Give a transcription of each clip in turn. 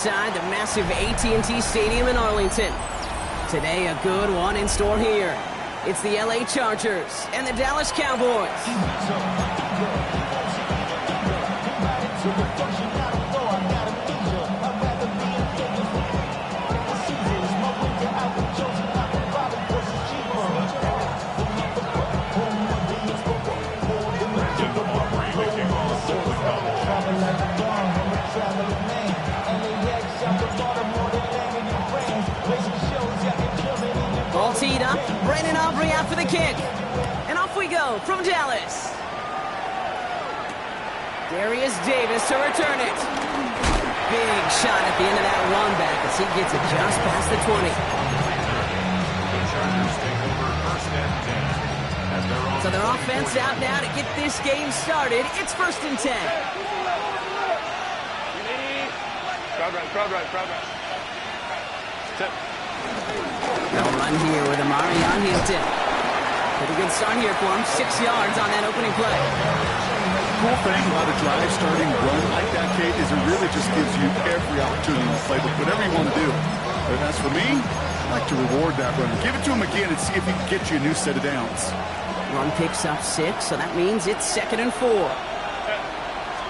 Inside the massive AT&T Stadium in Arlington. Today, a good one in store here. It's the LA Chargers and the Dallas Cowboys. Ball teed up, Brandon Aubrey out for the kick. And off we go from Dallas. Darius Davis to return it. Big shot at the end of that run back as he gets it just past the 20. So their offense out now to get this game started. It's 1st and 10. Crowd right. Tip. They'll run here with Amarion Hilton. Pretty good start here for him. 6 yards on that opening play. Cool thing about a drive starting run like that, Kate, is it really just gives you every opportunity to play with whatever you want to do. But as for me, I like to reward that run. Give it to him again and see if he can get you a new set of downs. Run picks up 6, so that means it's 2nd and 4.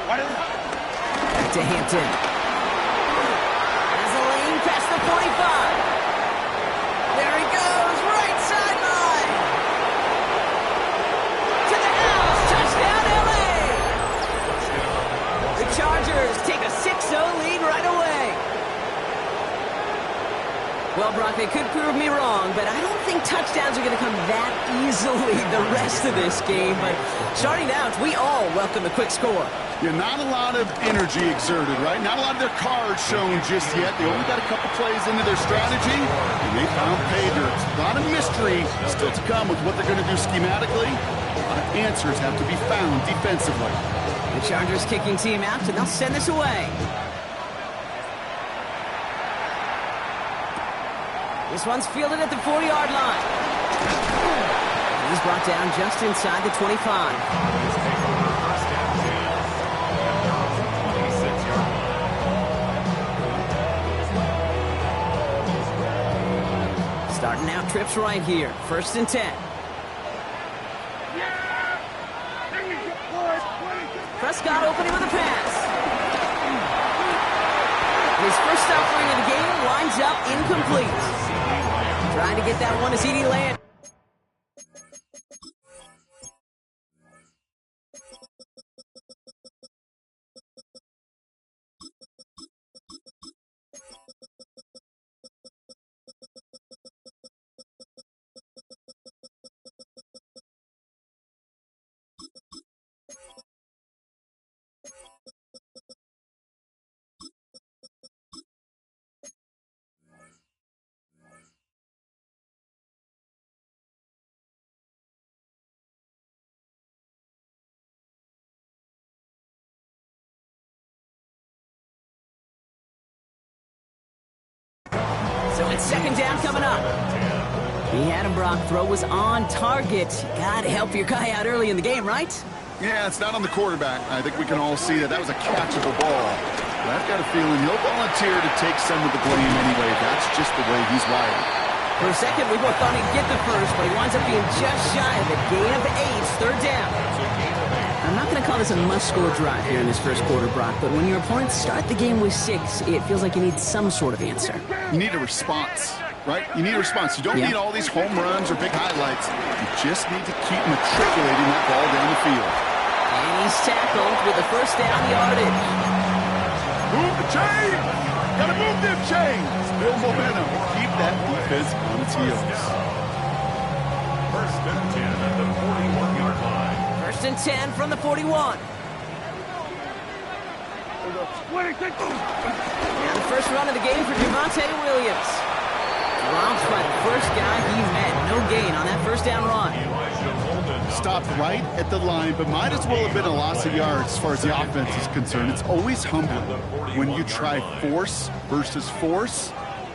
Back to Hampton. Has a lane past the 45. There he goes, right sideline. To the house, touchdown LA. The Chargers take a 6-0 lead right away. Well, Brock, they could prove me wrong, but I don't think touchdowns are going to come that easily the rest of this game. But starting out, we all welcome a quick score. Yeah, not a lot of energy exerted, right? Not a lot of their cards shown just yet. They only got a couple plays into their strategy, and they found pay dirt. A lot of mystery still to come with what they're going to do schematically. A lot of answers have to be found defensively. The Chargers kicking team out, and they'll send this away. This one's fielded at the 40-yard line. He's brought down just inside the 25. Starting out trips right here. 1st and 10. Prescott opening with a pass. His first offering of the game winds up incomplete. Trying to get that one to CeeDee Lamb. So it's 2nd down coming up. He had him, Brock. Throw was on target. Gotta help your guy out early in the game, right? Yeah, it's not on the quarterback. I think we can all see that was a catchable ball. But I've got a feeling he'll volunteer to take some of the blame anyway. That's just the way he's wired. For a second, we both thought he'd get the first, but he winds up being just shy of a gain of 8, 3rd down. I'm not going to call this a must-score drive here in this first quarter, Brock, but when your opponents start the game with 6, it feels like you need some sort of answer. You need a response, right? You need a response. You don't need all these home runs or big highlights. You just need to keep matriculating that ball down the field. And he's tackled with the 1st down yardage. Move the chain! Gotta move them chains! Build momentum. Keep that defense on its heels. 1st and 10 at the 41-yard line. 1st and 10 from the 41. And the first run of the game for Javonte Williams. Dropped by the first guy he met. No gain on that 1st down run. Stopped right at the line, but might as well have been a loss of yards as far as the offense is concerned. It's always humbling when you try force versus force,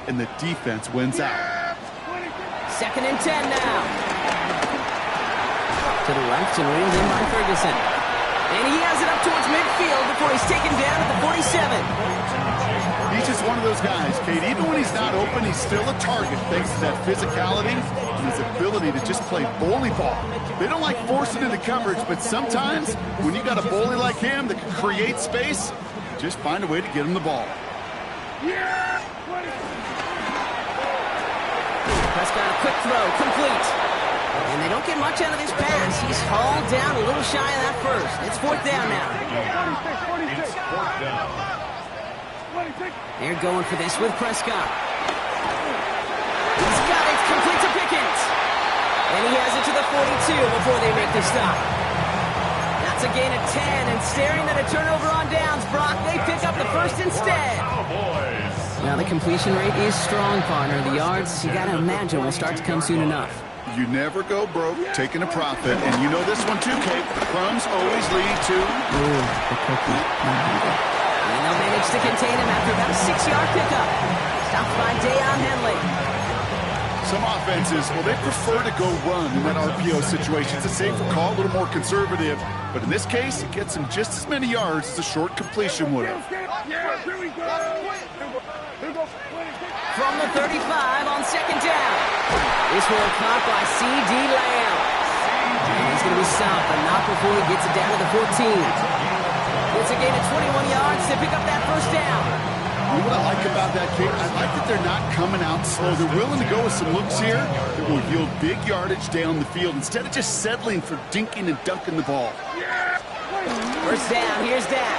and the defense wins out. 2nd and 10 now. To the left and reeled in by Ferguson. And he has it up towards midfield before he's taken down at the 47. He He's just one of those guys, Kate. Even when he's not open, he's still a target thanks to that physicality and his ability to just play bully ball. They don't like forcing into coverage, but sometimes when you got a bully like him that can create space, just find a way to get him the ball. Prescott, a quick throw, complete. And they don't get much out of this pass. He's hauled down a little shy of that first. It's fourth down now. It's fourth down. They're going for this with Prescott. He's got it, complete to Pickens. And he has it to the 42 before they make the stop. That's a gain of 10, and staring at a turnover on downs, Brock, they pick up the first instead. Now the completion rate is strong, partner. The yards, you got to imagine, will start to come soon enough. You never go broke taking a profit, and you know this one too, Kate. Crumbs always lead to... And they'll manage to contain him after about a 6-yard pickup. Stopped by Deion Henley. Some offenses, well, they prefer to go run in that RPO situation. It's a safer call, a little more conservative. But in this case, it gets him just as many yards as a short completion would have. From the 35 on second down. This one caught by C.D. Lamb. And he's going to be stopped, but not before he gets it down to the 14. It's a gain of 21 yards to pick up that first down. You know what I like about that, Kate? I like that they're not coming out slow. They're willing to go with some looks here that will yield big yardage down the field instead of just settling for dinking and dunking the ball. First down, here's Dak.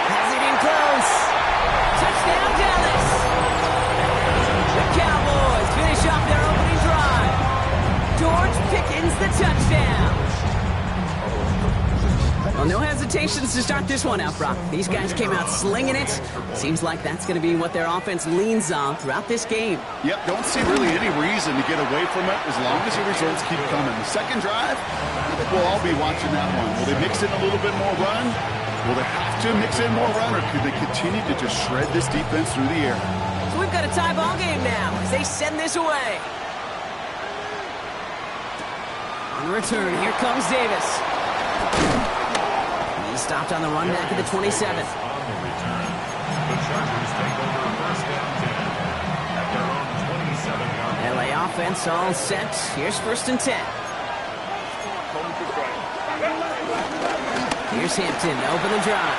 Has it in close. Touchdown, Dallas. The Cowboys finish off their opening drive. George Pickens, the touchdown. Well, no hesitations to start this one out, Brock. These guys came out slinging it. Seems like that's going to be what their offense leans on throughout this game. Yep, don't see really any reason to get away from it as long as the results keep coming. The second drive, I think we'll all be watching that one. Will they mix in a little bit more run? Will they have to mix in more run, or could they continue to just shred this defense through the air? So we've got a tie ball game now as they send this away. On the return, here comes Davis. He's stopped on the run back at the 27. On the return, the Chargers take over first down 10 at their own 27-yard line. LA offense all set. Here's first and 10. Here's Hampton to open the drive.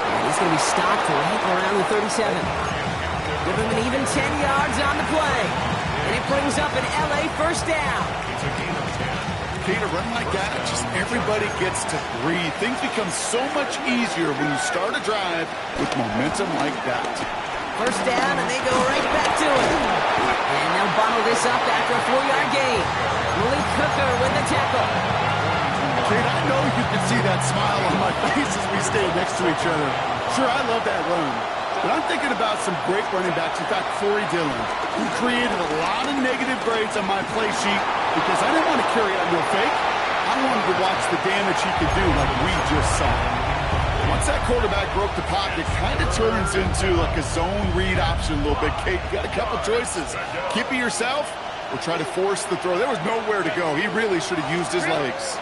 And he's going to be stopped right around the 37. Give him an even 10 yards on the play. And it brings up an LA first down. It's a gain of 10. Kate, a run like that, just everybody gets to breathe. Things become so much easier when you start a drive with momentum like that. First down, and they go right back to it. And they'll bottle this up after a 4-yard gain. Malik Hooker with the tackle. Kate, I know you can see that smile on my face as we stand next to each other. Sure, I love that run. But I'm thinking about some great running backs. In fact, Corey Dillon, who created a lot of negative grades on my play sheet because I didn't want to carry out no fake. I wanted to watch the damage he could do like we just saw. Once that quarterback broke the pocket, kind of turns into like a zone read option a little bit. Kate, you got a couple choices. Keep it yourself or try to force the throw. There was nowhere to go. He really should have used his legs.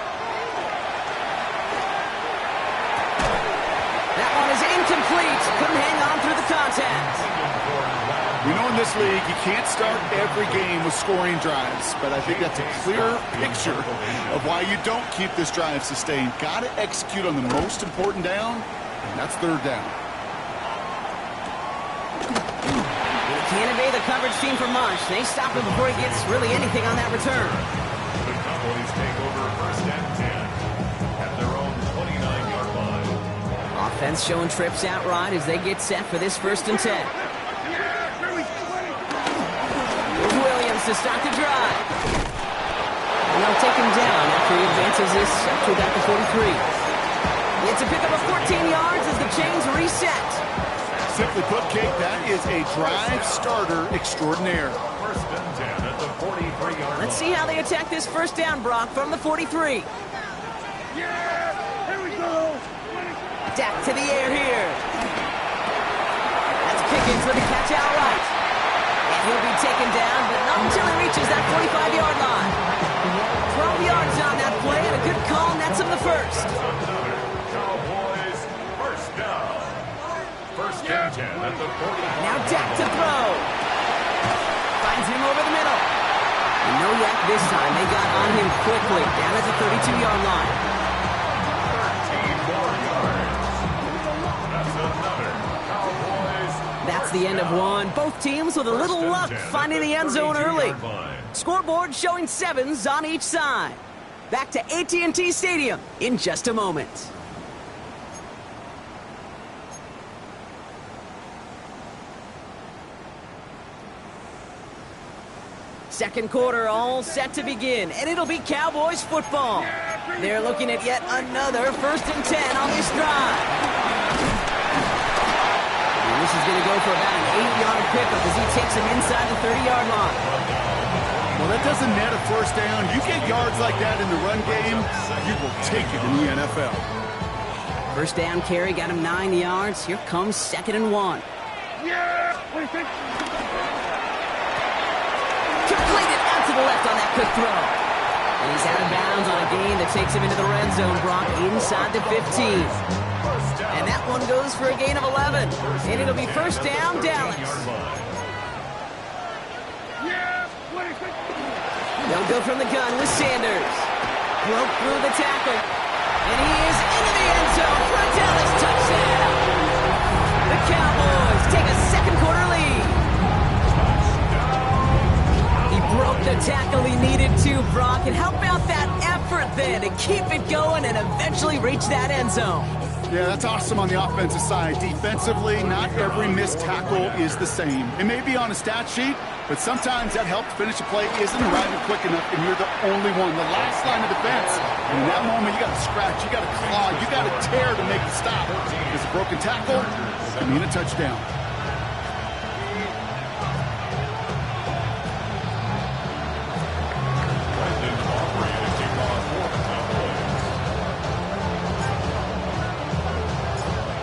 That one is incomplete. Couldn't hang on through the contact. We know in this league you can't start every game with scoring drives, but I think that's a clear picture of why you don't keep this drive sustained. Got to execute on the most important down, and that's third down. He can't evade the coverage team for much. They stop him before he gets really anything on that return. The Cowboys take over first and 10 at their own 29-yard line. Offense showing trips out right as they get set for this first and 10. Here's Williams to start the drive. And they'll take him down after he advances this up to about the 43. It's a pickup of 14 yards as the chains reset. Simply put, Kate, that is a drive starter extraordinaire. First and 10 at the 43-yard line. Let's see how they attack this first down, Brock, from the 43. Dak to the air here. That's Pickens with a catch outright. And he'll be taken down, but not until he reaches that 45-yard line. 12 yards on that play, and a good call nets him the first. Cowboys first down. First and 10 at the 40. Now Dak to throw. Finds him over the middle. And no yak this time. They got on him quickly. Down at the 32-yard line. 13 more yards. That's another Cowboys. That's the end of one. Both teams with a little luck finding the end zone early. Scoreboard showing 7s on each side. Back to AT&T Stadium in just a moment. Second quarter all set to begin, and it'll be Cowboys football. They're looking at yet another 1st and 10 on this drive. And this is going to go for about an 8-yard pickup as he takes him inside the 30-yard line. Well, that doesn't net a first down. You get yards like that in the run game, you will take it in the NFL. First down carry got him 9 yards. Here comes 2nd and 1. Yeah! What do you think? Completed out to the left on that quick throw. And he's out of bounds on a gain that takes him into the red zone, Brock, inside the 15. And that one goes for a gain of 11. And it'll be first down, Dallas. They'll go from the gun with Sanders. Broke through the tackle. And he is into the end zone for a Dallas touchdown. The Cowboys take a second quarter lead. He broke the tackle he needed to, Brock. And how about that effort then to keep it going and eventually reach that end zone? Yeah, that's awesome on the offensive side. Defensively, not every missed tackle is the same. It may be on a stat sheet, but sometimes that help to finish a play isn't arriving quick enough, and you're the only one. The last line of defense, and in that moment, you got to scratch, you got to claw, you got to tear to make the stop. Because a broken tackle doesn't mean a touchdown.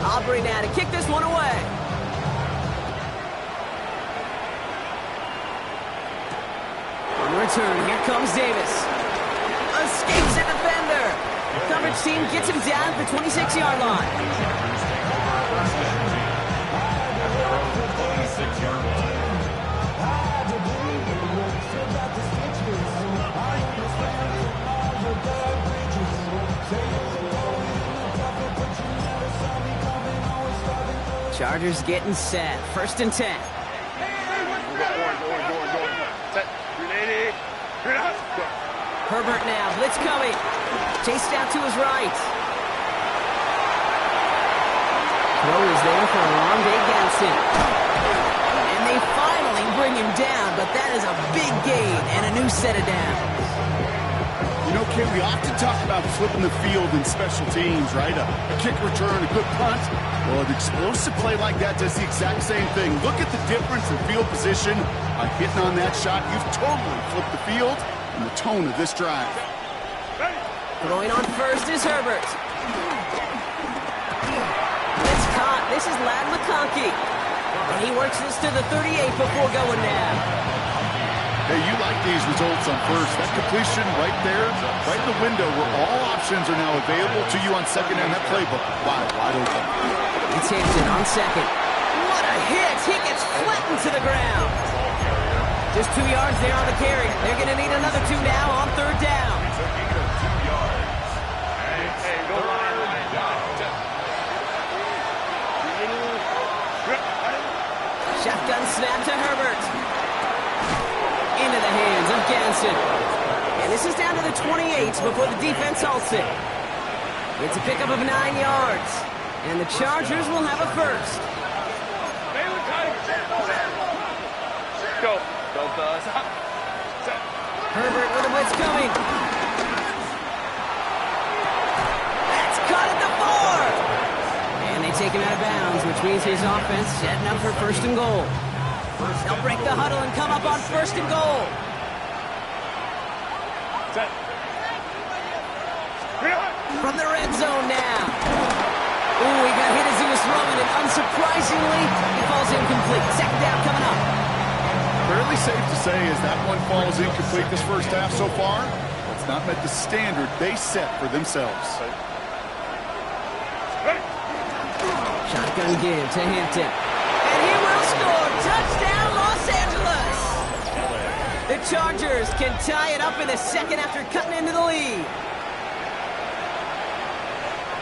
Aubrey now to kick this one away. On return, here comes Davis. Escapes a defender. Coverage team gets him down at the 26-yard line. 26-yard line. Chargers getting set. 1st and 10. Herbert now. Blitz coming. Chased out to his right. Throw is there for Olamide Gibson. And they finally bring him down, but that is a big gain and a new set of downs. You know, Kim, we often talk about flipping the field in special teams, right? A kick return, a good punt. Well, an explosive play like that does the exact same thing. Look at the difference in field position. By hitting on that shot, you've totally flipped the field and the tone of this drive. Throwing on first is Herbert. It's caught. This is Ladd McConkey. And he works this to the 38 before going down. Hey, you like these results on first. That completion right there, right in the window where all options are now available to you on second and that playbook wide open. It's Hampton on second. What a hit! He gets flattened to the ground. Just 2 yards there on the carry. They're going to need another 2 now on 3rd down. Shotgun snap to Herbert. Into the hands of Ganson. And this is down to the 28 before the defense halts it. It's a pickup of 9 yards. And the Chargers will have a first. Go. Herbert with a blitz coming. That's caught at the 4. And they take him out of bounds, which means his offense setting up for 1st and goal. They'll break the huddle and come up on 1st and goal. From the red zone now. Ooh, he got hit as he was throwing it. Unsurprisingly, he falls incomplete. 2nd down coming up. Fairly safe to say as that one falls incomplete this first half so far, it's not met the standard they set for themselves. Shotgun give to Hampton. And he will score. Touchdown, Los Angeles. The Chargers can tie it up in the second after cutting into the lead.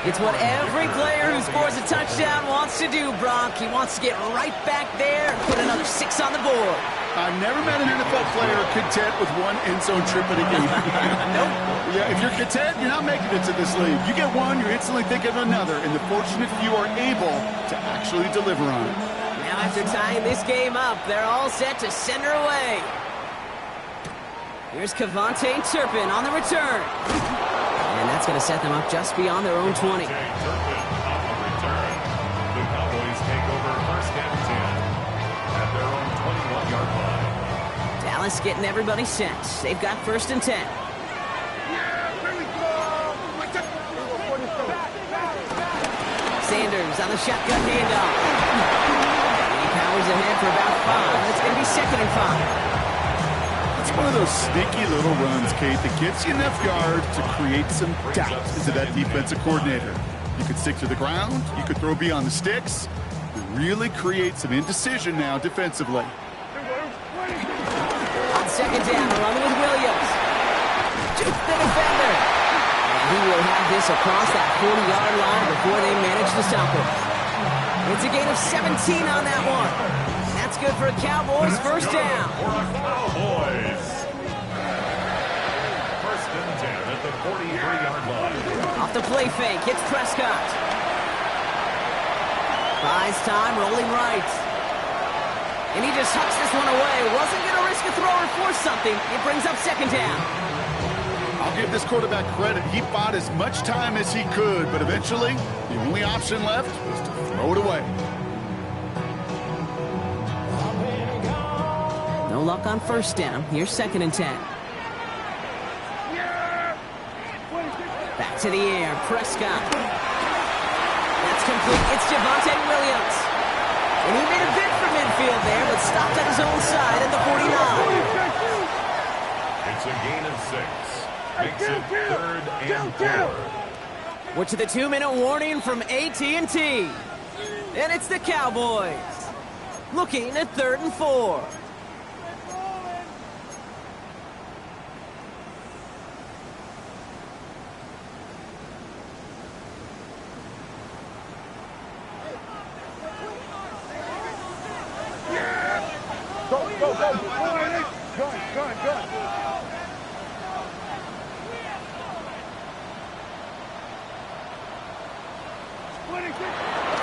It's what every player who scores a touchdown wants to do, Brock. He wants to get right back there and put another 6 on the board. I've never met an NFL player content with one end zone trip in a game. Nope. Yeah, if you're content, you're not making it to this league. You get one, you're instantly thinking of another, and the fortunate few are able to actually deliver on it. Now after tying this game up, they're all set to send her away. Here's Kevontae Turpin on the return. And that's going to set them up just beyond their own 20. Turpin on the return. The Cowboys take over first and 10 at their own 21-yard line. Dallas getting everybody set. They've got first and 10. Sanders on the shotgun handoff. He powers ahead for about 5. It's going to be second and 5. It's one of those sneaky little runs, Kate, that gets you enough yards to create some doubt into that defensive coordinator. You could stick to the ground, you could throw beyond the sticks, and really create some indecision now defensively. On second down, running with Williams. Juke the defender. And he will have this across that 40-yard line before they manage to stop him. It's a gain of 17 on that one. That's good for a Cowboys first down. Cowboys. First and 10 at the 43-yard line. Off the play fake, it's Prescott. Buys time, rolling right. And he just hucks this one away. Wasn't going to risk a throw or force something. It brings up second down. I'll give this quarterback credit. He bought as much time as he could, but eventually, the only option left was to throw it away. No luck on first down. Here's second and 10. Back to the air. Prescott. That's complete. It's Javonte Williams. And he made a bid for midfield there, but stopped at his own side at the 49. It's a gain of 6. Makes it third and 4. We're to the 2-minute warning from AT&T. And it's the Cowboys. Looking at third and 4.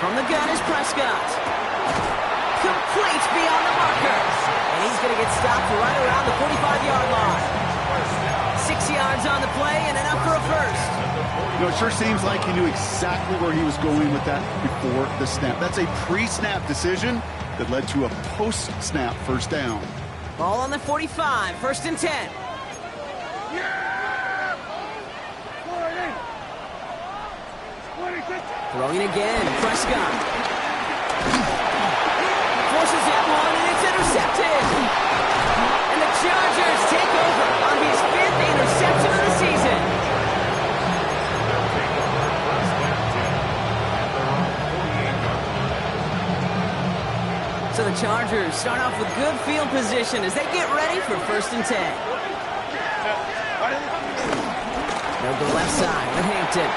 From the gun is Prescott. Complete beyond the markers. And he's going to get stopped right around the 45-yard line. 6 yards on the play and enough for a first. You know, it sure seems like he knew exactly where he was going with that before the snap. That's a pre-snap decision that led to a post-snap first down. Ball on the 45, first and 10. Throwing again, Prescott. Forces that one, and it's intercepted. And the Chargers take over on his 5th interception of the season. So the Chargers start off with good field position as they get ready for first and 10. They'll go left side with Hampton.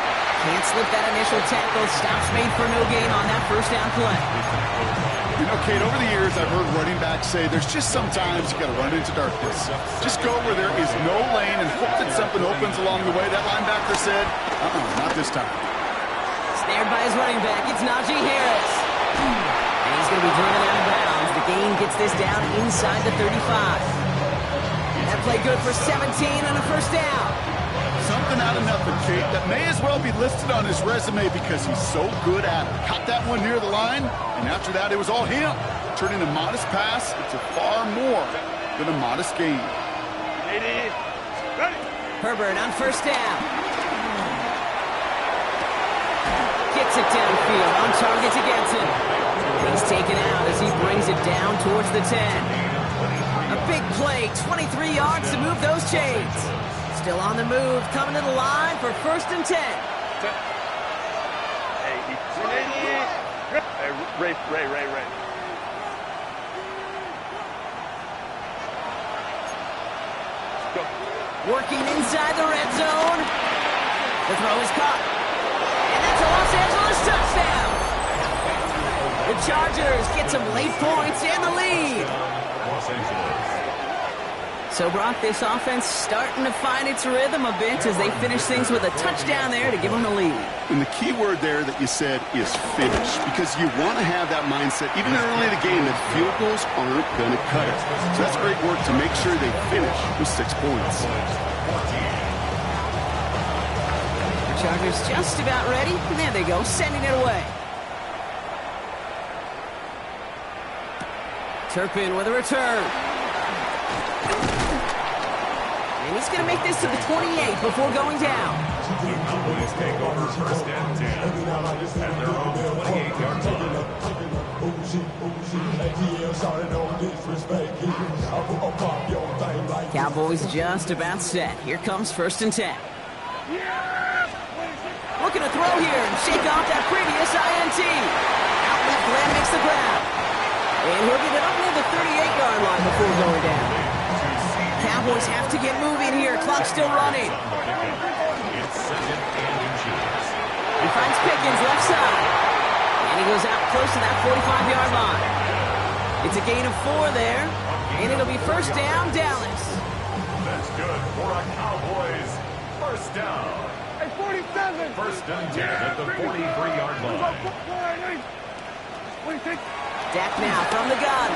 Can't slip that initial tackle. Stops made for no gain on that first down play. You know, Kate, over the years, I've heard running backs say there's just sometimes you got to run into darkness. Just go where there is no lane and hope that something opens along the way. That linebacker said, not this time. Snared by his running back, it's Najee Harris. And he's going to be driven out of bounds. The gain gets this down inside the 35. That play good for 17 on a first down. Something out of nothing, Kate, that may as well be listed on his resume because he's so good at it. Caught that one near the line, and after that, it was all him. Turning a modest pass into far more than a modest gain. Herbert on first down. Gets it downfield, on target to Getson. He's taken out as he brings it down towards the 10. A big play, 23 yards to move those chains. Still on the move, coming to the line for first and 10. Hey, Ray. Go. Working inside the red zone. The throw is caught. And that's a Los Angeles touchdown. The Chargers get some late points and the lead. Los Angeles. So, Brock, this offense starting to find its rhythm a bit as they finish things with a touchdown there to give them the lead. And the key word there that you said is finish, because you want to have that mindset, even early in the game, that field goals aren't going to cut it. So that's great work to make sure they finish with 6 points. The Chargers just about ready. And there they go, sending it away. Turpin with a return. And he's going to make this to the 28 before going down. The Cowboys take over first and 10 at their own 28-yard line. Cowboys just about set. Here comes first and 10. Looking to throw here and shake off that previous INT. Out left, Glenn makes the ground. And he'll get it up near the 38-yard line before going down. Cowboys have to get moving here. Clock's still running. It's second and inches. He finds Pickens left side. And he goes out close to that 45-yard line. It's a gain of 4 there. And it'll be first down, Dallas. That's good for a Cowboys first down. Hey, 47. First and 10 at the 43-yard line. What do you think? Dak now from the gun.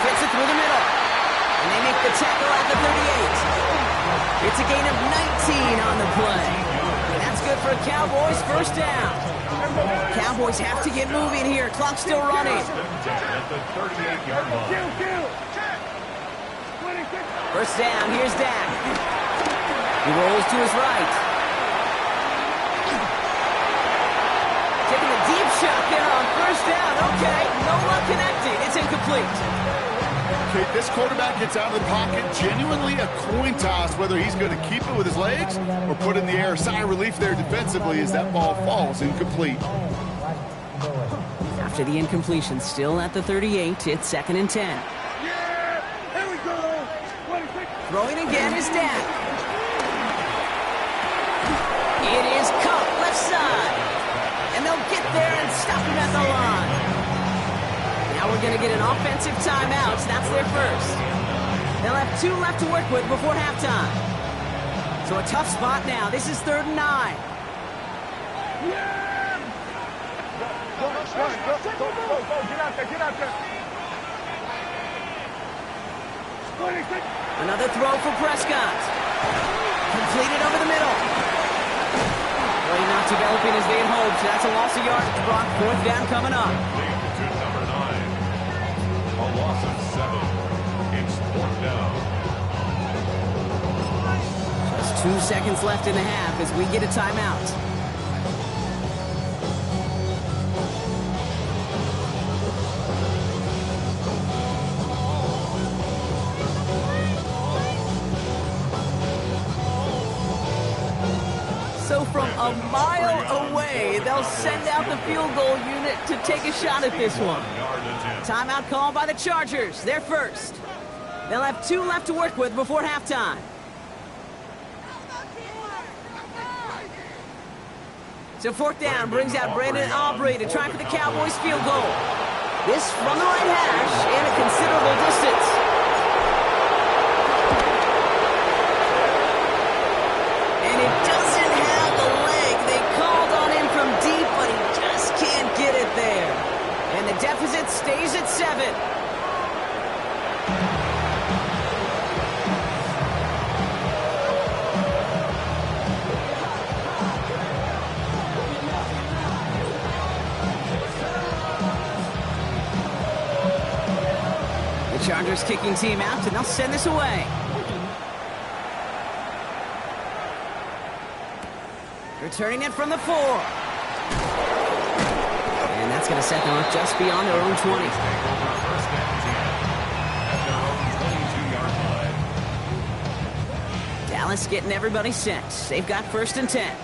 Fits it through the middle. And they make the tackle at the 38. It's a gain of 19 on the play. And that's good for Cowboys first down. Cowboys have to get moving here. Clock's still running. First and 10 at the 38-yard line. First down, here's Dak. He rolls to his right. Taking a deep shot there on first down. Okay, no luck connecting. It's incomplete. Okay, this quarterback gets out of the pocket, genuinely a coin toss whether he's going to keep it with his legs or put it in the air. Sigh of relief there defensively as that ball falls incomplete. After the incompletion, still at the 38, it's second and 10. Yeah! Here we go! Throwing again is Dak. It is caught left side. And they'll get there and stop him at the line. Now we're going to get an offensive timeout. That's their first. They'll have 2 left to work with before halftime. So a tough spot now. This is 3rd and 9. Go, get out there. Another throw for Prescott. Completed over the middle. Play not developing as they had hoped. That's a loss of yardage. Brock, 4th down coming up. To number 9. A loss of 7. It's 4th down. Just 2 seconds left in the half as we get a timeout. So from a mile away, they'll send out the field goal unit to take a shot at this one. Timeout called by the Chargers. They're first. They'll have 2 left to work with before halftime. So 4th down brings out Brandon Aubrey to try for the Cowboys field goal. This from the right hash and a considerable distance. And it doesn't have the leg. They called on him from deep, but he just can't get it there. And the deficit stays at 7. The Chargers kicking team out, and they'll send this away. Returning it from the 4. And that's going to set them up just beyond their own 20. First and 10 at their own 22-yard line. Dallas getting everybody set. They've got 1st and 10.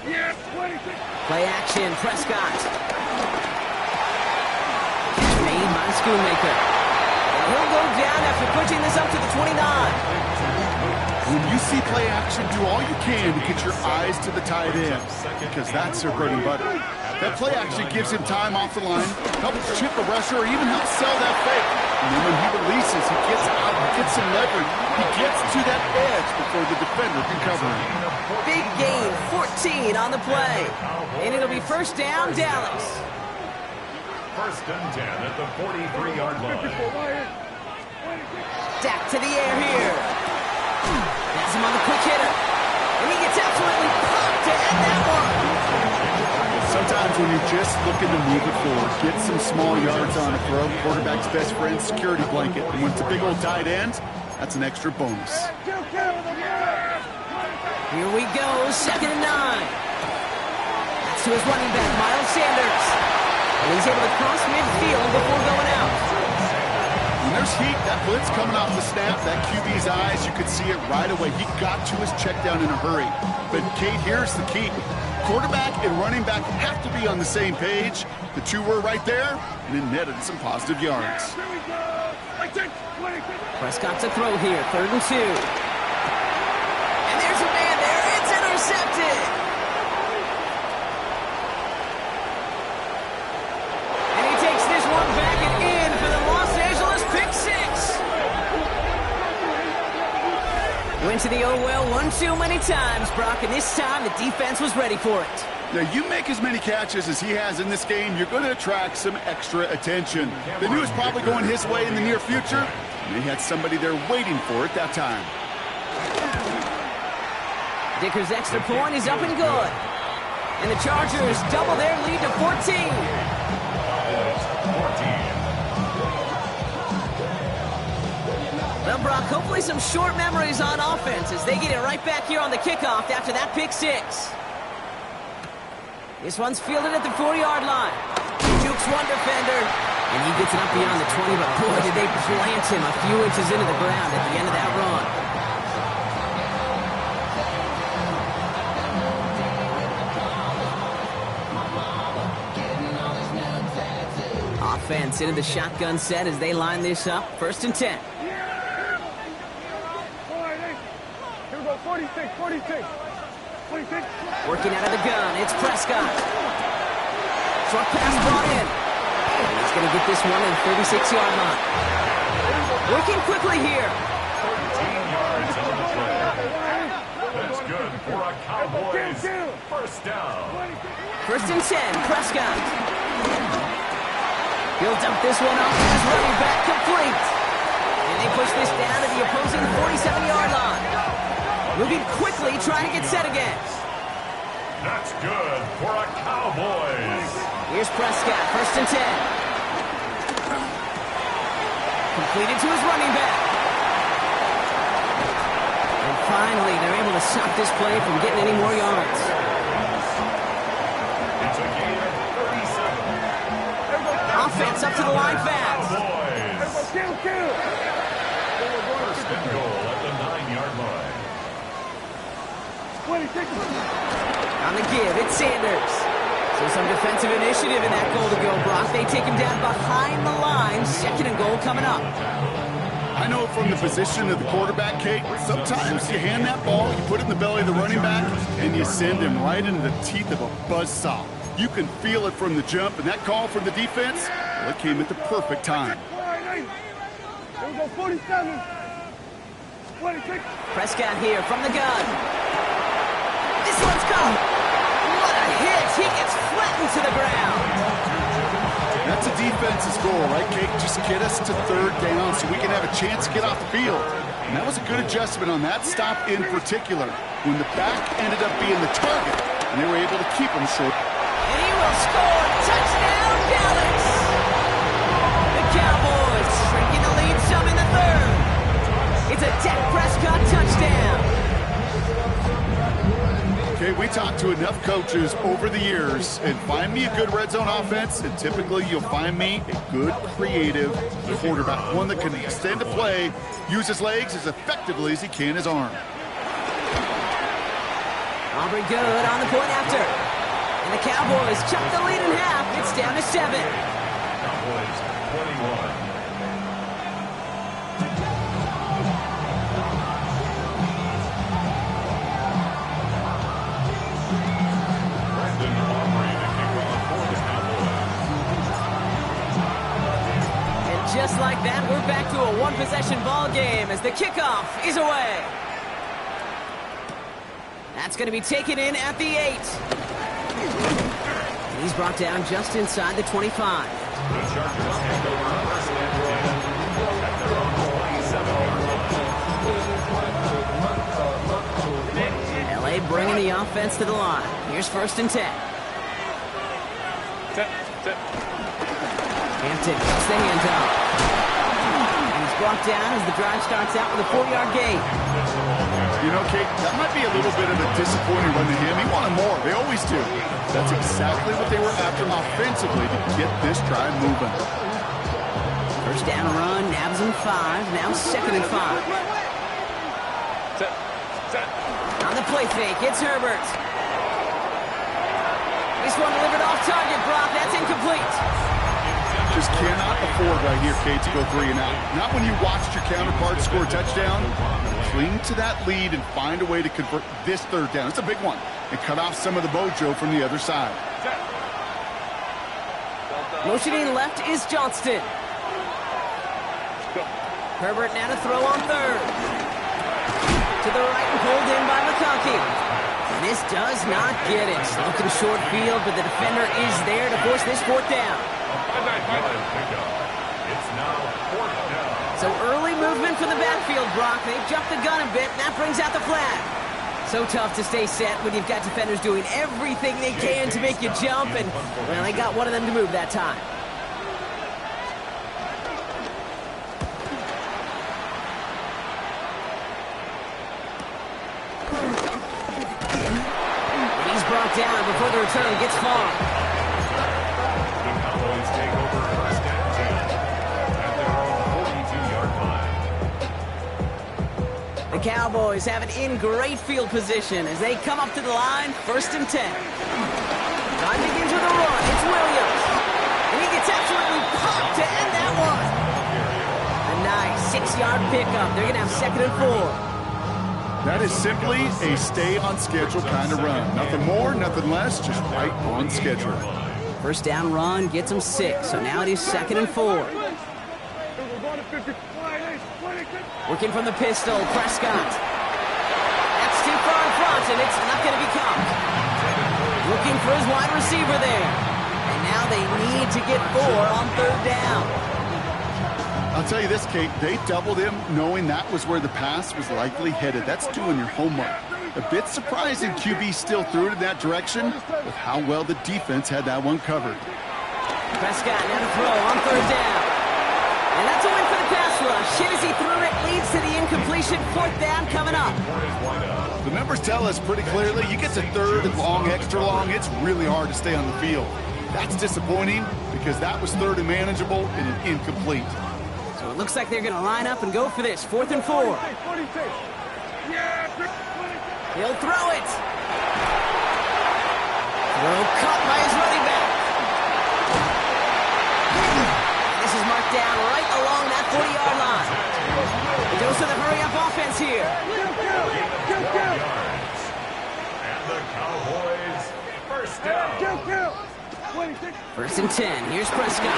Yeah, 26. Play action, Prescott. Catch made by Schoonmaker. And he'll go down after pushing this up to the 29. When you see play action, do all you can to get your eyes to the tight end, because that's their bread and butter. That play action gives him time off the line, helps chip a rusher, or even helps sell that fake. And then when he releases, he gets out, he gets some leverage. He gets to that edge before the defender can cover him. Big gain, 14 on the play. And it'll be first down, Dallas. First and 10 at the 43-yard line. Dak to the air here. That's him on the quick hitter. And he gets absolutely popped to end that one. Sometimes when you're just looking to move it forward, get some small yards on a throw, quarterback's best friend, security blanket. And when it's a big old tight end, that's an extra bonus. Here we go, 2nd and 9. That's to his running back, Miles Sanders. And he's able to cross midfield before going out. When there's heat, that blitz coming off the snap, that QB's eyes, you could see it right away. He got to his check down in a hurry. But, Kate, here's the key. Quarterback and running back have to be on the same page. The two were right there, and it netted some positive yards. Prescott to throw here, 3rd and 2. And there's a man there. It's intercepted. And he takes this one back and in for the Los Angeles pick six. Went to the oh well one too many times, Brock, and this time the defense was ready for it. Now, you make as many catches as he has in this game, you're going to attract some extra attention. They knew it was probably going his way in the near future, and they had somebody there waiting for it that time. Dicker's extra point is up and good. And the Chargers double their lead to 14. Well, Brock, hopefully some short memories on offense as they get it right back here on the kickoff after that pick six. This one's fielded at the 40-yard line. Jukes one defender, and he gets it up beyond the 20, but boy, did they plant him a few inches into the ground at the end of that run. Offense into the shotgun set as they line this up. 1st and 10. Here we go, 46, 46. 46. Working out of the gun, it's Prescott. Short pass brought in. And he's going to get this one in the 36-yard line. Working quickly here. 13 yards on the play. That's good for a Cowboys first down. 1st and 10, Prescott. He'll dump this one off to his running back, complete. And they push this down to the opposing 47-yard line. Moving quickly, trying to get set again. That's good for a Cowboys. Here's Prescott, 1st and 10. Completed to his running back. And finally, they're able to stop this play from getting any more yards. It's a gain of 37. Offense up to the line fast. Cowboys. Kill. First and goal at the 9-yard line. 26. On the give, it's Sanders. So some defensive initiative in that goal to go, Brock. They take him down behind the line. 2nd and goal coming up. I know from the position of the quarterback, Kate, sometimes you hand that ball, you put it in the belly of the running back, and you send him right into the teeth of a buzzsaw. You can feel it from the jump, and that call from the defense, well, it came at the perfect time. Here we go, 47. 26. Prescott here from the gun. This one's caught. What a hit. He gets flattened to the ground. That's a defense's goal, right, Kate? Just get us to 3rd down so we can have a chance to get off the field. And that was a good adjustment on that stop in particular, when the back ended up being the target, and they were able to keep him short. And he will score. Touchdown, Dallas. The Cowboys shrinking the lead some in the 3rd. It's a Dak Prescott touchdown. Okay, we talked to enough coaches over the years, and find me a good red zone offense, and typically you'll find me a good, creative quarterback, one that can extend a play, use his legs as effectively as he can his arm. Aubrey good on the point after. And the Cowboys chuck the lead in half. It's down to 7. Cowboys 21. Brandon Aubrey, the kickoff for the Cowboys. And just like that, we're back to a one-possession ball game as the kickoff is away. That's going to be taken in at the 8. And he's brought down just inside the 25. The Chargers take over first and 10 at their own 27-yard line. LA bringing the offense to the line. Here's first and 10. Hampton gets the handoff. And he's brought down as the drive starts out with a 4-yard gain. You know, Kate, that might be a little bit of a disappointing run to him. He wanted more. They always do. That's exactly what they were after offensively to get this drive moving. First down run, nabs him 5. Now second and 5. On the play fake, it's Herbert. This one delivered off target, Brock. That's incomplete. Just cannot afford right here, Kate, to go 3 and out. Not when you watched your counterpart score a touchdown. Cling to that lead and find a way to convert this third down. It's a big one. And cut off some of the mojo from the other side. Motioning left is Johnston. Herbert now to throw on third. To the right and pulled in by McConkey. And this does not get it. Looking short field, but the defender is there to force this fourth down. It's now 4th down. So early movement from the backfield, Brock. They've jumped the gun a bit, and that brings out the flag. So tough to stay set when you've got defenders doing everything they can to make you jump, and, well, they got one of them to move that time. He's brought down before the return gets far. The Cowboys take over first and 10 at their own 42-yard line. The Cowboys have it in great field position as they come up to the line, first and 10. Time begins with a run. It's Williams. And he gets absolutely popped to end that one. A nice 6-yard pickup. They're going to have second and 4. That is simply a stay-on-schedule kind of run. Nothing more, nothing less, just right on schedule. First down run gets them 6, so now it is second and 4. Working from the pistol, Prescott. That's too far in front, and it's not going to be caught. Looking for his wide receiver there. And now they need to get 4 on third down. I'll tell you this, Kate, they doubled him knowing that was where the pass was likely headed. That's doing your homework. A bit surprising QB still threw it in that direction with how well the defense had that one covered. Prescott now to throw on third down. And that's a win for the pass rush. Shit as he threw it leads to the incompletion. Fourth down coming up. The numbers tell us pretty clearly, you get to third and long, extra long, it's really hard to stay on the field. That's disappointing because that was third and manageable and an incomplete. So it looks like they're going to line up and go for this. 4th and 4. He'll throw it. Throw caught by his running back. This is marked down right along that 40-yard line. He goes to the hurry-up offense here. And the Cowboys first down. First and 10. Here's Prescott.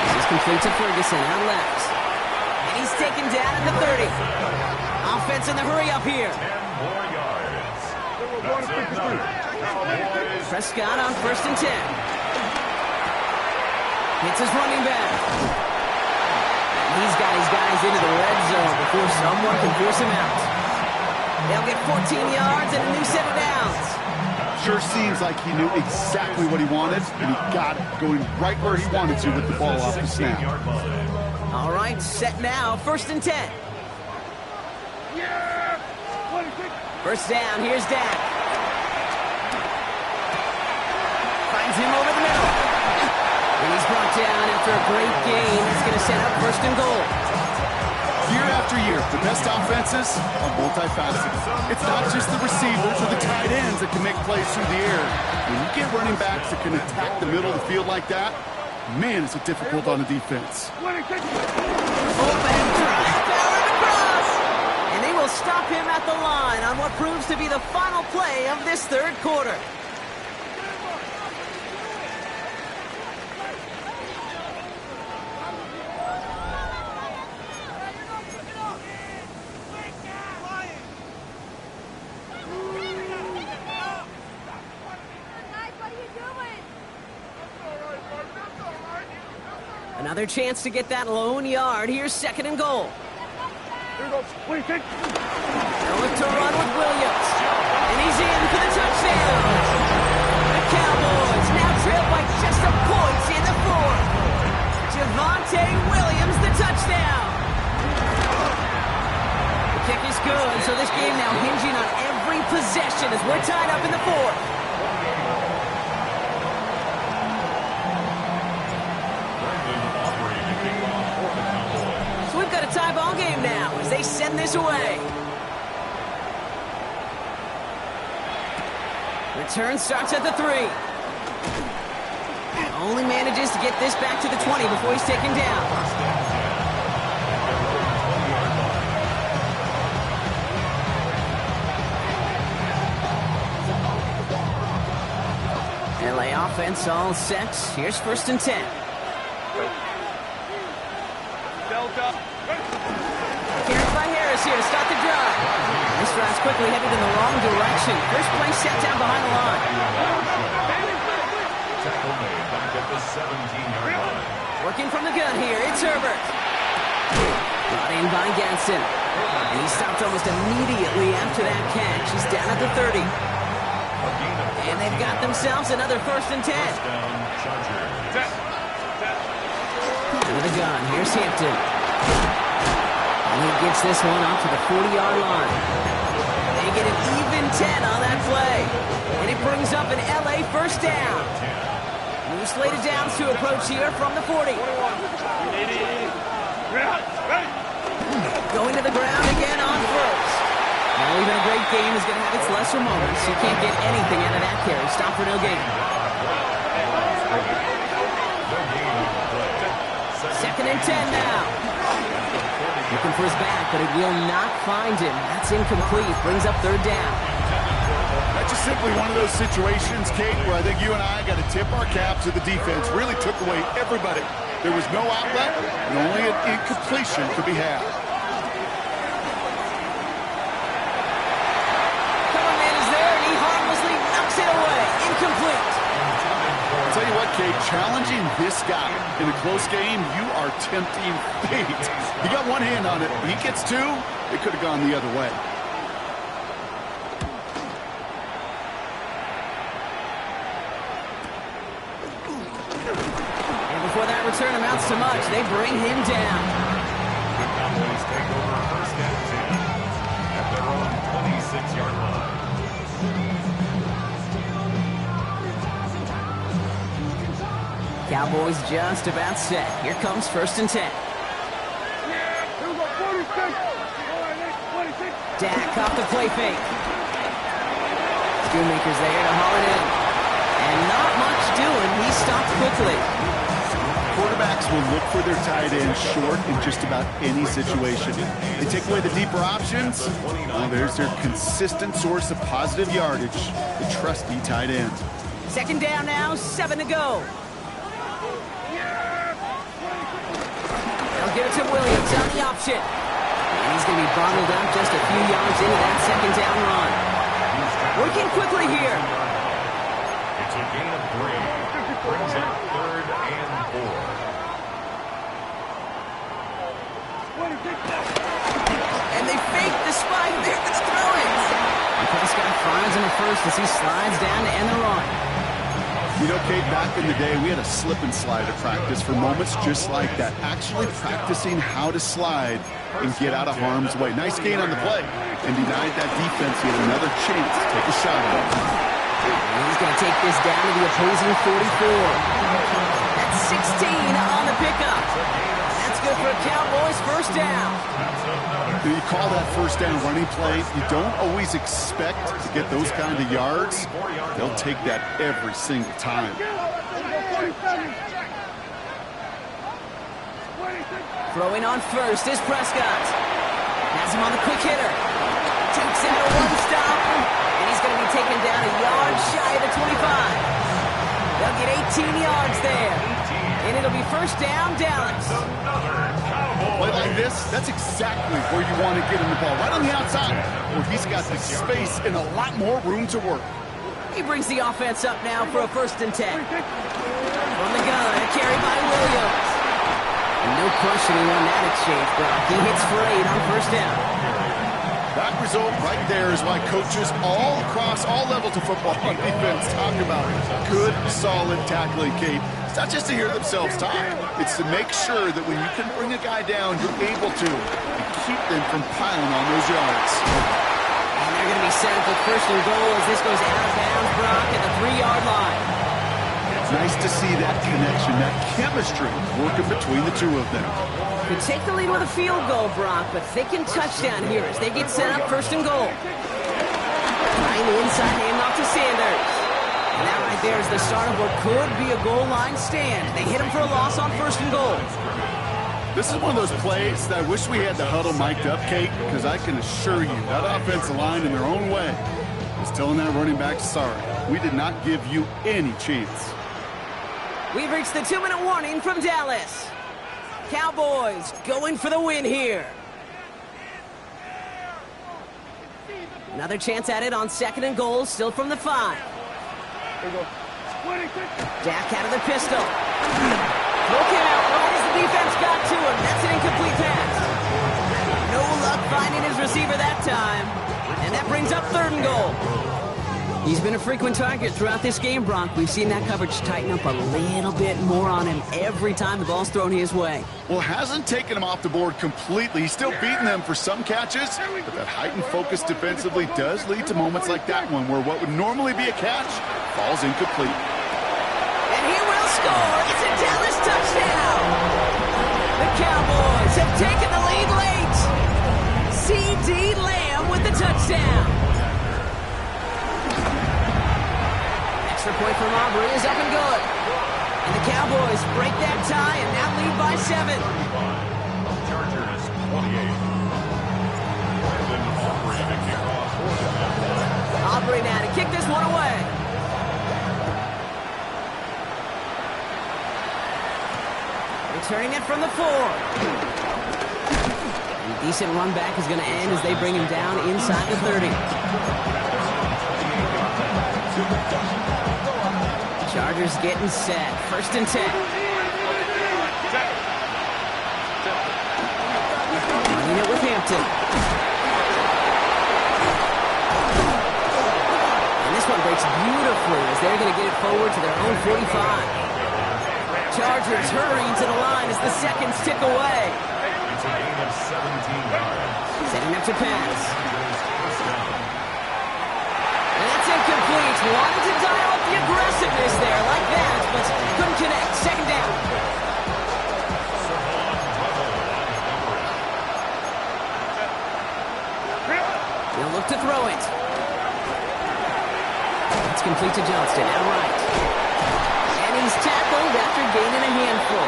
This is complete to Ferguson out left. And he's taken down at the 30. Offense in the hurry-up here. 10 more yards. That's another Cowboys. Prescott on first and 10. Hits his running back. He's got his guys into the red zone before someone can force him out. They'll get 14 yards and a new set of downs. Sure seems like he knew exactly what he wanted, and he got it going right where he wanted to with the ball off the snap. All right, set now, first and 10. First down, here's Dak. Finds him over the middle. And he's brought down after a great game. It's going to set up first and goal. Year after after year, the best offenses are multifaceted. It's not just the receivers or the tight ends that can make plays through the air. When you get running backs that can attack the middle of the field like that, man, is it difficult on the defense. Open drive, powered across. And they will stop him at the line on what proves to be the final play of this third quarter. Another chance to get that lone yard. Here's second and goal. Here goes. 26. They'll look to run with Williams. And he's in for the touchdown. The Cowboys now trail by just a point in the fourth. Javonte Williams, the touchdown. The kick is good, so this game now hinging on every possession as we're tied up in the fourth. We've got a tie ball game now as they send this away. Return starts at the 3. Only manages to get this back to the 20 before he's taken down. LA offense all set. Here's first and 10. Carried by Harris here to start the drive. This drive's quickly headed in the wrong direction. First play set down behind the line. Tackle made back at the 17-yard line. Working from the gun here, it's Herbert. Brought in by Gadsden. And he stopped almost immediately after that catch. He's down at the 30. And they've got themselves another first and 10. Into the gun, here's Hampton. And he gets this one off to the 40-yard line. They get an even 10 on that play. And it brings up an LA first down. New slated downs to approach here from the 40. Going to the ground again on first. Now even a great game is going to have its lesser moments. You can't get anything out of that carry. Stop for no gain. Second and 10 now. Looking for his back, but it will not find him. That's incomplete. Brings up third down. That's just simply one of those situations, Kate, where I think you and I got to tip our caps to the defense. Really took away everybody. There was no outlet, and only an incompletion could be had. Cover man is there, and he harmlessly knocks it away. Incomplete. I'll tell you what, Kate, challenging this guy in a close game, you are tempting fate. He got one hand on it. He gets two, it could have gone the other way. And before that return amounts to much, they bring him down. The Cowboys take over first and 10 at their own 26-yard line. Cowboys just about set. Here comes first and 10. Here we go. 46. All right, 26. Dak off the play fake. Schoonmaker's there to haul it in. And not much doing. He stopped quickly. Quarterbacks will look for their tight end short in just about any situation. They take away the deeper options. Well, there's their consistent source of positive yardage, the trusty tight end. Second down now, 7 to go. They'll give it to Williams on the option. And he's going to be bottled up just a few yards into that second down run. Working quickly here. It's a gain of 3. Brings up third and 4. And they fake the spike. They're going to throw it. And Prescott finds him at first as he slides down to end the run. You know, Kate, back in the day, we had a slip and slide at practice for moments just like that. Actually practicing how to slide and get out of harm's way. Nice gain on the play. And denied that defense yet another chance to take a shot at it. And he's going to take this down to the opposing 44. That's 16 on the pickup. That's good for a Cowboys first first down. You call that first down running play. You don't always expect to get those kind of yards. They'll take that every single time. Throwing on first is Prescott. Has him on the quick hitter. Takes out a one stop. And he's going to be taken down a yard shy of the 25. They'll get 18 yards there. And it'll be first down, Dallas. Play like this, that's exactly where you want to get him the ball. Right on the outside, where he's got the space and a lot more room to work. He brings the offense up now for a 1st and 10. From the gun, a carry by Williams. And no questioning on that exchange, Brock. He hits for 8 on first down. That result right there is why coaches all across all levels of football on defense talk about good, solid tackling, Kate. It's not just to hear themselves talk. It's to make sure that when you can bring a guy down, you're able to and keep them from piling on those yards. And they're going to be set up with 1st and goal as this goes out of bounds, Brock, at the 3-yard line. It's nice to see that connection, that chemistry working between the two of them. Could take the lead with a field goal, Brock, but thinking touchdown here as they get set up 1st and goal. Trying the inside handoff to Sanders. And that right there is the start of what could be a goal line stand. They hit him for a loss on 1st and goal. This is one of those plays that I wish we had the huddle mic'd up, Kate, because I can assure you that offensive line in their own way is telling that running back, sorry, we did not give you any chance. We've reached the 2-minute warning from Dallas. Cowboys going for the win here. Another chance at it on 2nd and goal, still from the 5. Dak out of the pistol. Look out, right as the defense got to him. That's an incomplete pass. No luck finding his receiver that time. And that brings up 3rd and goal. He's been a frequent target throughout this game, Brock. We've seen that coverage tighten up a little bit more on him every time the ball's thrown his way. Well, hasn't taken him off the board completely. He's still beating them for some catches, but that heightened focus defensively does lead to moments like that one where what would normally be a catch falls incomplete. And he will score. It's a Dallas touchdown. The Cowboys have taken the lead late. C.D. Lamb with the touchdown. Extra point from Aubrey is up and good. And the Cowboys break that tie and now lead by 7. Chargers 28. Brandon Aubrey to kick off for them. Aubrey now to kick this one away. Returning it from the 4. And a decent run back is going to end as they bring him down inside the 30. Chargers getting set. 1st and 10. Running it with Hampton. And this one breaks beautifully as they're going to get it forward to their own 45. Chargers hurrying to the line as the seconds tick away. It's a gain of 17 yards. Setting up to pass. And that's incomplete. Wanted to dial up the aggressiveness there like that, but couldn't connect. 2nd down. He'll look to throw it. It's complete to Johnston. Now right. And he's tackled after gaining a handful.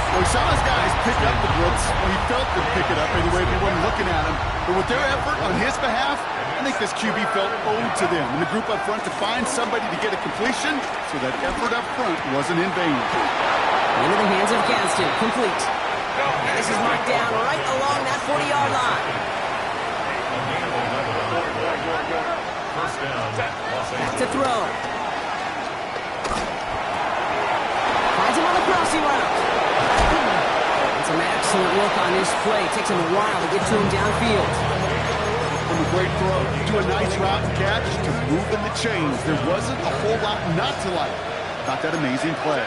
Well, he saw his guys pick up the blitz. Well, he felt them pick it up anyway if he wasn't looking at him. But with their effort on his behalf, I think this QB felt owed to them and the group up front to find somebody to get a completion, so that effort up front wasn't in vain. Into the hands of Gadsden. Complete. And this is marked down right along that 40-yard line. First down. Back to throw. Finds him on the crossing route. And some excellent work on this play. Takes him a while to get to him downfield. From a great throw to a nice route catch to moving the chains. There wasn't a whole lot not to like about that amazing play.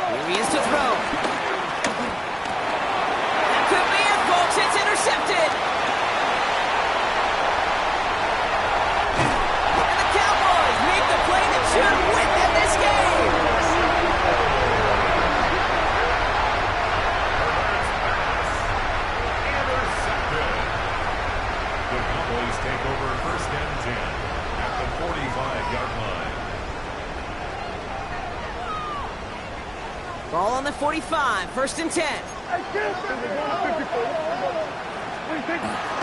Here he is to throw. That could be it, folks. It's intercepted. And the Cowboys make the play that should win them this game. Ball on the 45, 1st and 10.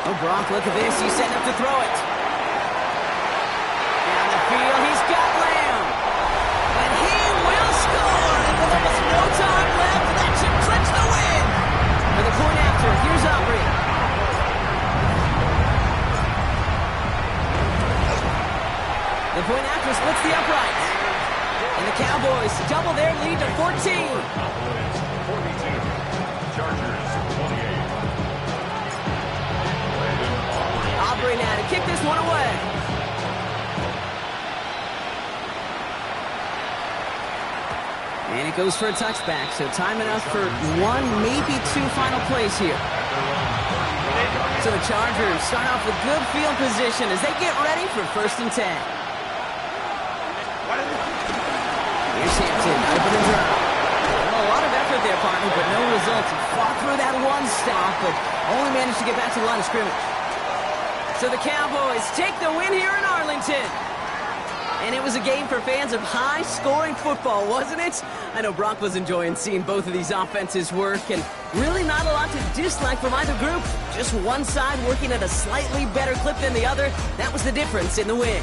Oh, Brock, look at this. He's setting up to throw it. Down the field, he's got Lamb. And he will score. And with almost no time left, that should clinch the win. For the point after, here's Aubrey. The point after splits the uprights. And the Cowboys double their lead to 14. Cowboys 42. Chargers 28. Aubrey now to kick this one away. And it goes for a touchback, so time enough for one, maybe two final plays here. So the Chargers start off with good field position as they get ready for 1st and 10. Here's Hampton, open and dry. Well, a lot of effort there, partner, but no results. He fought through that one stop, but only managed to get back to the line of scrimmage. So the Cowboys take the win here in Arlington. And it was a game for fans of high-scoring football, wasn't it? I know Brock was enjoying seeing both of these offenses work, and really not a lot to dislike from either group. Just one side working at a slightly better clip than the other. That was the difference in the win.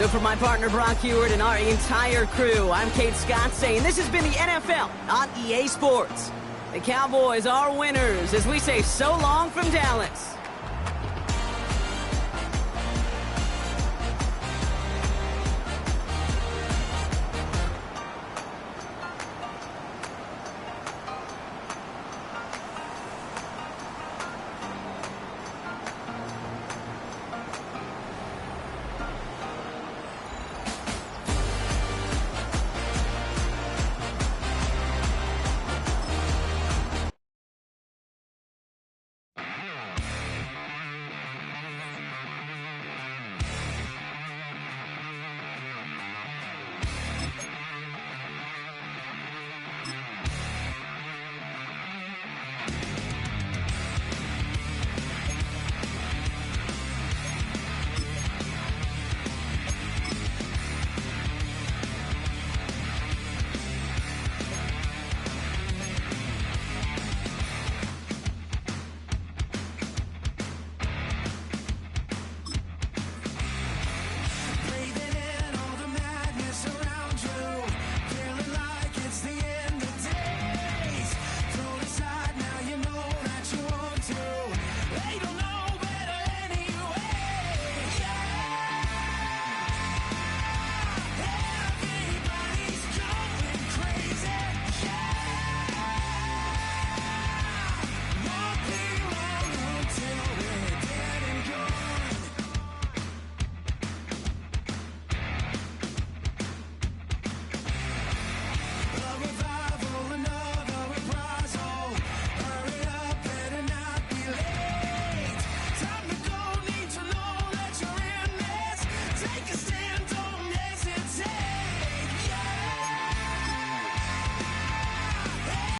So for my partner Brock Huard and our entire crew, I'm Kate Scott saying this has been the NFL on EA Sports. The Cowboys are winners as we say so long from Dallas.